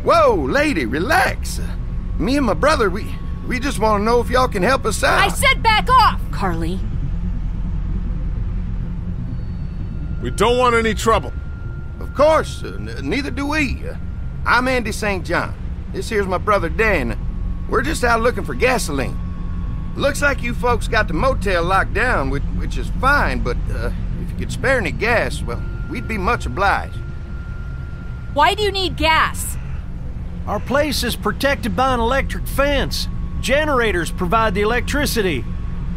Whoa, lady, relax. Me and my brother, we just want to know if y'all can help us out. I said back off! Carly. We don't want any trouble. Of course, neither do we. I'm Andy St. John. This here's my brother Dan. We're just out looking for gasoline. Looks like you folks got the motel locked down, which is fine, but if you could spare any gas, well, we'd be much obliged. Why do you need gas? Our place is protected by an electric fence. Generators provide the electricity.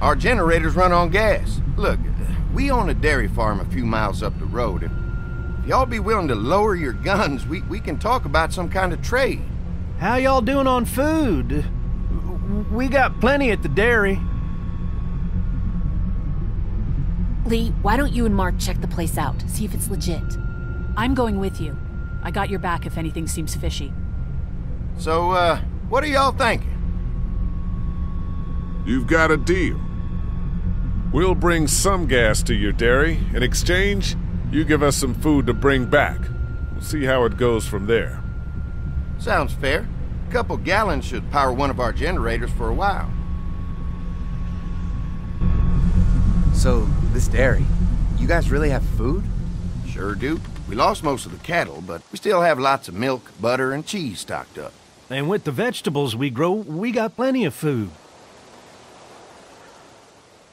Our generators run on gas. Look, we own a dairy farm a few miles up the road, and if y'all be willing to lower your guns, we can talk about some kind of trade. How y'all doing on food? We got plenty at the dairy. Lee, why don't you and Mark check the place out, see if it's legit? I'm going with you. I got your back if anything seems fishy. So, what are y'all thinking? You've got a deal. We'll bring some gas to your dairy. In exchange, you give us some food to bring back. We'll see how it goes from there. Sounds fair. A couple gallons should power one of our generators for a while. So, this dairy, you guys really have food? Sure do. We lost most of the cattle, but we still have lots of milk, butter, and cheese stocked up. And with the vegetables we grow, we got plenty of food.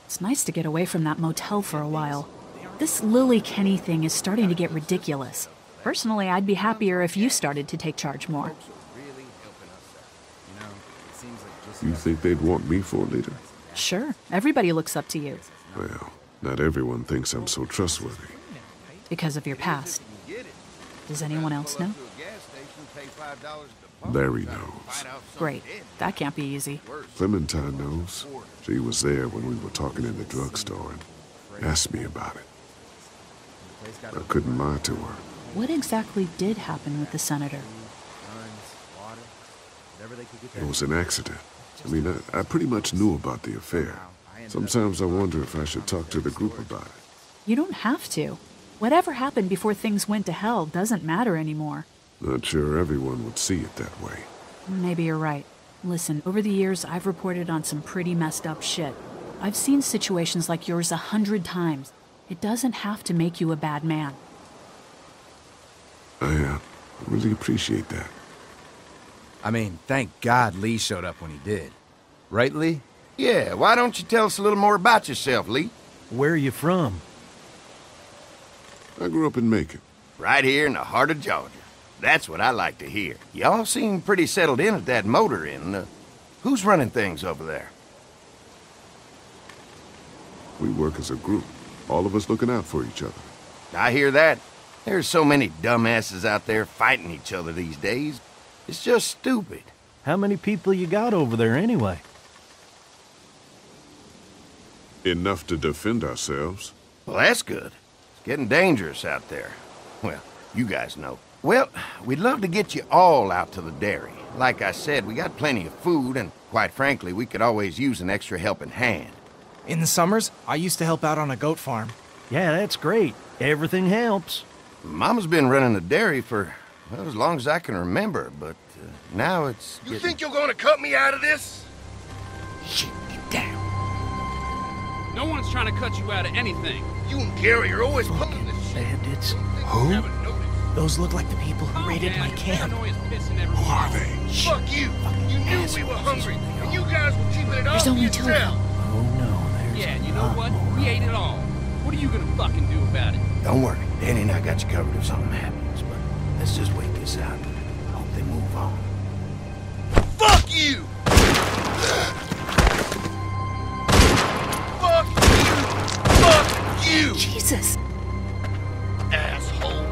It's nice to get away from that motel for a while. This Lilly Kenny thing is starting to get ridiculous. Personally, I'd be happier if you started to take charge more. You think they'd want me for a leader? Sure, everybody looks up to you. Well, not everyone thinks I'm so trustworthy. Because of your past. Does anyone else know? Larry knows. Great. That can't be easy. Clementine knows. She was there when we were talking in the drugstore and asked me about it. I couldn't lie to her. What exactly did happen with the senator? It was an accident. I mean, I pretty much knew about the affair. Sometimes I wonder if I should talk to the group about it. You don't have to. Whatever happened before things went to hell doesn't matter anymore. Not sure everyone would see it that way. Maybe you're right. Listen, over the years, I've reported on some pretty messed up shit. I've seen situations like yours 100 times. It doesn't have to make you a bad man. I really appreciate that. I mean, thank God Lee showed up when he did. Right, Lee? Yeah, why don't you tell us a little more about yourself, Lee? Where are you from? I grew up in Macon. Right here in the heart of Georgia. That's what I like to hear. Y'all seem pretty settled in at that motor inn. Who's running things over there? We work as a group. All of us looking out for each other. I hear that. There's so many dumbasses out there fighting each other these days. It's just stupid. How many people you got over there anyway? Enough to defend ourselves. Well, that's good. It's getting dangerous out there. Well, you guys know. Well, we'd love to get you all out to the dairy. Like I said, we got plenty of food, and quite frankly, we could always use an extra helping hand. In the summers, I used to help out on a goat farm. Yeah, that's great. Everything helps. Mama's been running the dairy for, well, as long as I can remember, but now it's You think you're gonna cut me out of this? Shit, get down. No one's trying to cut you out of anything. You and Gary are always pulling this shit. Bandits. Who? Those look like the people who raided my camp. Who are they? Fuck you! You knew we were hungry, and you guys were keeping it all There's to only two of yourself. them. Oh no, there's Yeah, and you a know lot what? more. We ate it all. What are you gonna fucking do about it? Don't worry, Danny and I got you covered if something happens, but let's just wait this out. Hope they move on. Fuck you! Fuck you! Fuck you! Jesus! Asshole!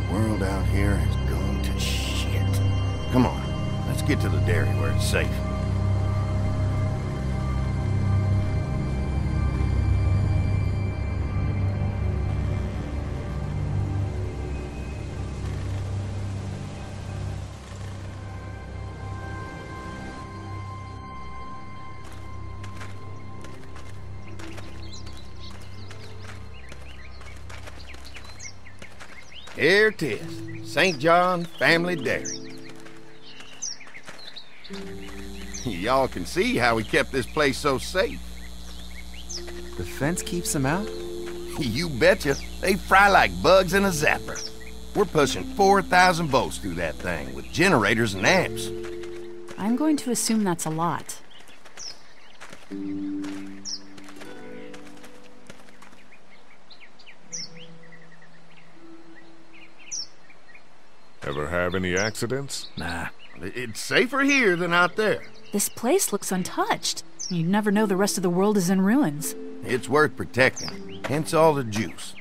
The world out here has gone to shit. Come on, let's get to the dairy where it's safe. Here it is. St. John Family Dairy. Y'all can see how we kept this place so safe. The fence keeps them out? You betcha. They fry like bugs in a zapper. We're pushing 4,000 volts through that thing with generators and amps. I'm going to assume that's a lot. Ever have any accidents? Nah. It's safer here than out there. This place looks untouched. You'd never know the rest of the world is in ruins. It's worth protecting, hence all the juice.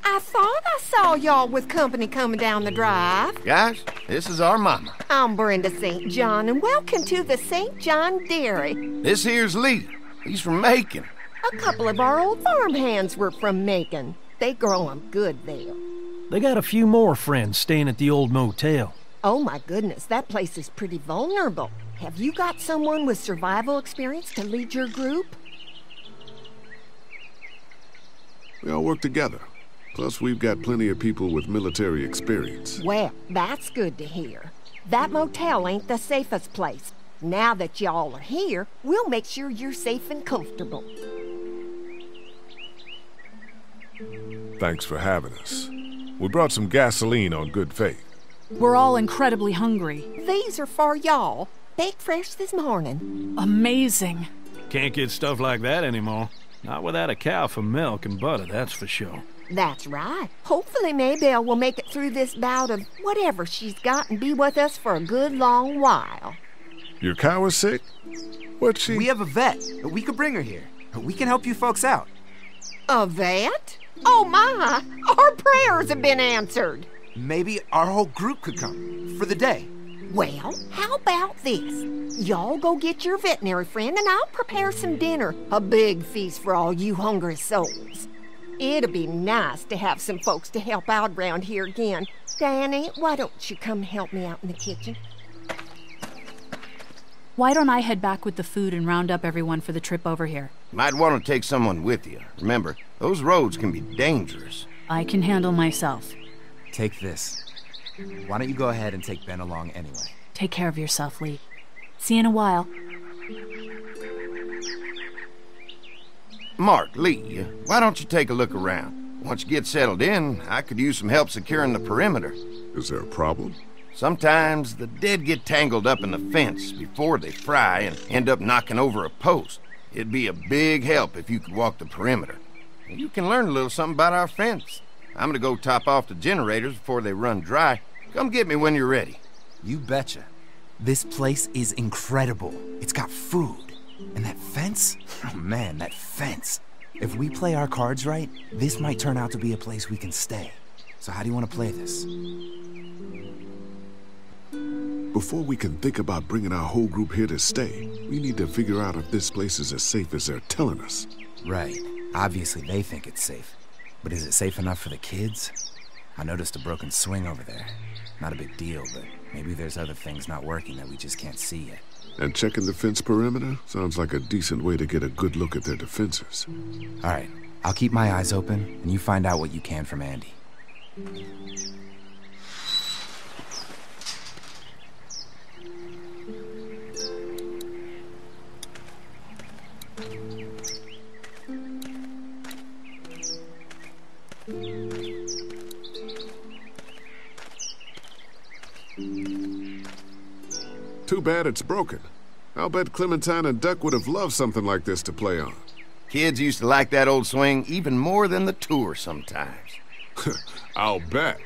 I thought I saw y'all with company coming down the drive. Guys, this is our mama. I'm Brenda St. John, and welcome to the St. John Dairy. This here's Lee. He's from Macon. A couple of our old farmhands were from Macon. They grow 'em good there. They got a few more friends staying at the old motel. Oh my goodness, that place is pretty vulnerable. Have you got someone with survival experience to lead your group? We all work together. Plus, we've got plenty of people with military experience. Well, that's good to hear. That motel ain't the safest place. Now that y'all are here, we'll make sure you're safe and comfortable. Thanks for having us. We brought some gasoline on good faith. We're all incredibly hungry. These are for y'all. Baked fresh this morning. Amazing. Can't get stuff like that anymore. Not without a cow for milk and butter, that's for sure. That's right. Hopefully Maybelle will make it through this bout of whatever she's got and be with us for a good long while. Your cow is sick? What's she? We have a vet. We could bring her here. We can help you folks out. A vet? Oh my! Our prayers have been answered. Maybe our whole group could come for the day. Well, how about this? Y'all go get your veterinary friend and I'll prepare some dinner. A big feast for all you hungry souls. It'll be nice to have some folks to help out around here again. Danny, why don't you come help me out in the kitchen? Why don't I head back with the food and round up everyone for the trip over here? Might want to take someone with you. Remember, those roads can be dangerous. I can handle myself. Take this. Why don't you go ahead and take Ben along anyway? Take care of yourself, Lee. See you in a while. Mark, Lee, why don't you take a look around? Once you get settled in, I could use some help securing the perimeter. Is there a problem? Sometimes the dead get tangled up in the fence before they fry and end up knocking over a post. It'd be a big help if you could walk the perimeter. You can learn a little something about our fence. I'm gonna go top off the generators before they run dry. Come get me when you're ready. You betcha. This place is incredible. It's got food. And that fence? Oh man, that fence. If we play our cards right, this might turn out to be a place we can stay. So how do you want to play this? Before we can think about bringing our whole group here to stay, we need to figure out if this place is as safe as they're telling us. Right. Obviously they think it's safe. But is it safe enough for the kids? I noticed a broken swing over there. Not a big deal, but maybe there's other things not working that we just can't see yet. And checking the fence perimeter sounds like a decent way to get a good look at their defenses. All right. I'll keep my eyes open, and you find out what you can from Andy. Too bad it's broken. I'll bet Clementine and Duck would have loved something like this to play on. Kids used to like that old swing even more than the tour sometimes. I'll bet.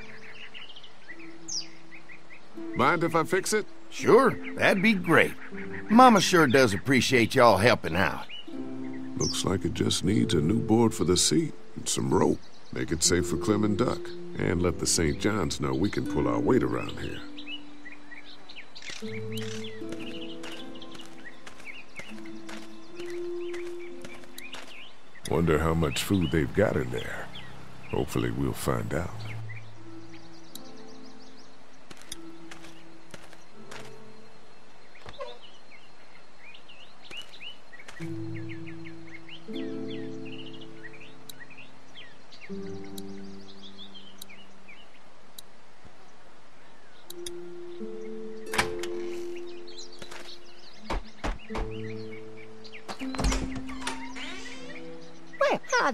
Mind if I fix it? Sure, that'd be great. Mama sure does appreciate y'all helping out. Looks like it just needs a new board for the seat and some rope. Make it safe for Clem and Duck. And let the St. Johns know we can pull our weight around here. Wonder how much food they've got in there. Hopefully we'll find out.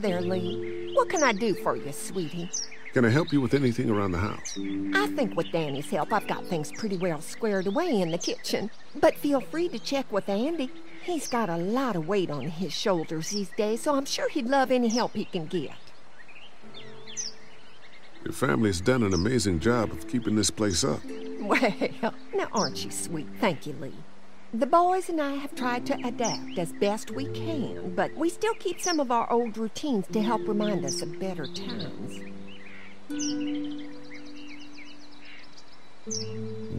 there, Lee. What can I do for you, sweetie? Can I help you with anything around the house? I think with Danny's help, I've got things pretty well squared away in the kitchen. But feel free to check with Andy. He's got a lot of weight on his shoulders these days, so I'm sure he'd love any help he can get. Your family's done an amazing job of keeping this place up. Well, now aren't you sweet? Thank you, Lee. The boys and I have tried to adapt as best we can, but we still keep some of our old routines to help remind us of better times.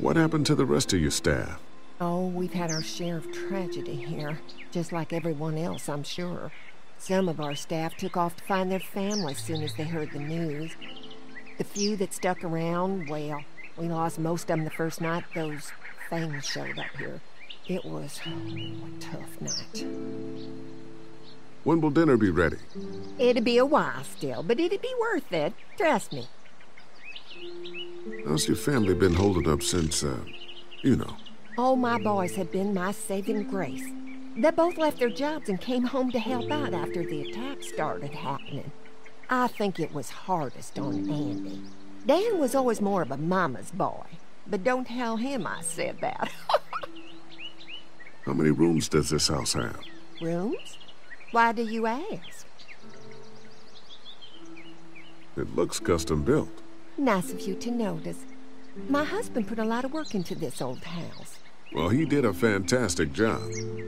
What happened to the rest of your staff? Oh, we've had our share of tragedy here, just like everyone else, I'm sure. Some of our staff took off to find their families as soon as they heard the news. The few that stuck around, well, we lost most of them the first night those things showed up here. It was a tough night. When will dinner be ready? It'd be a while still, but it'd be worth it. Trust me. How's your family been holding up since, you know? All my boys have been my saving grace. They both left their jobs and came home to help out after the attack started happening. I think it was hardest on Andy. Dan was always more of a mama's boy, but don't tell him I said that. How many rooms does this house have? Rooms? Why do you ask? It looks custom built. Nice of you to notice. My husband put a lot of work into this old house. Well, he did a fantastic job.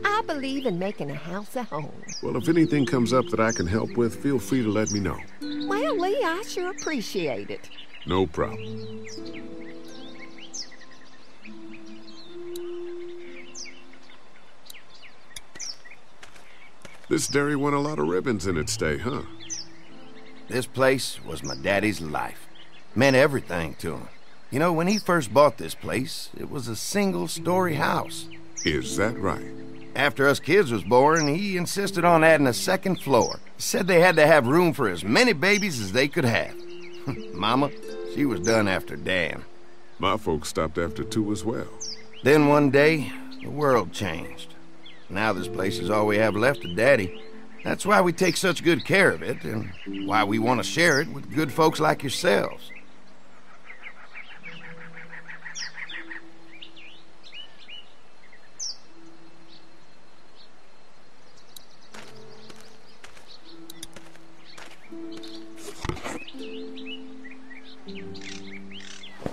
I believe in making a house a home. Well, if anything comes up that I can help with, feel free to let me know. Well, Lee, I sure appreciate it. No problem. This dairy won a lot of ribbons in its day, huh? This place was my daddy's life. Meant everything to him. You know, when he first bought this place, it was a single-story house. Is that right? After us kids was born, he insisted on adding a second floor. Said they had to have room for as many babies as they could have. Mama, she was done after Dan. My folks stopped after 2 as well. Then one day, the world changed. Now this place is all we have left of Daddy. That's why we take such good care of it, and why we want to share it with good folks like yourselves.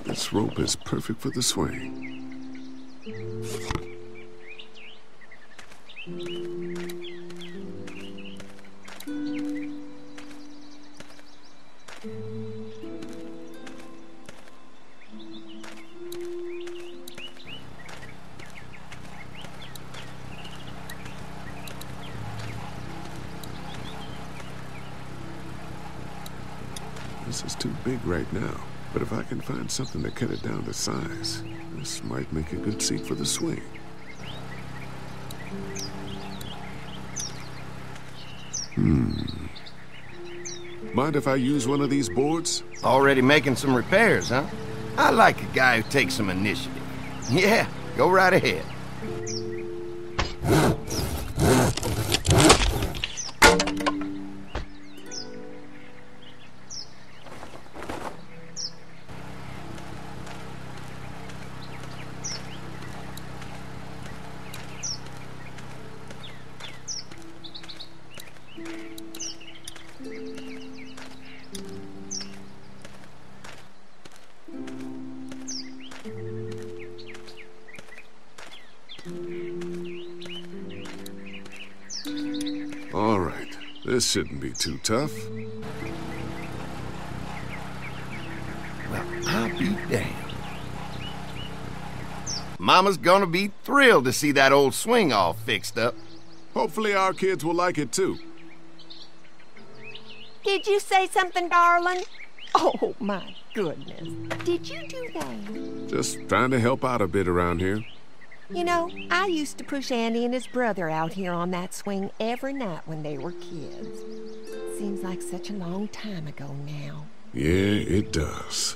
This rope is perfect for the swing. This is too big right now, but if I can find something to cut it down to size, this might make a good seat for the swing. Mind if I use one of these boards? Already making some repairs, huh? I like a guy who takes some initiative. Yeah, go right ahead. All right, this shouldn't be too tough. Well, I'll be damned. Mama's gonna be thrilled to see that old swing all fixed up. Hopefully our kids will like it too. Did you say something, darling? Oh, my goodness. Did you do that? Just trying to help out a bit around here. You know, I used to push Andy and his brother out here on that swing every night when they were kids. Seems like such a long time ago now. Yeah, it does.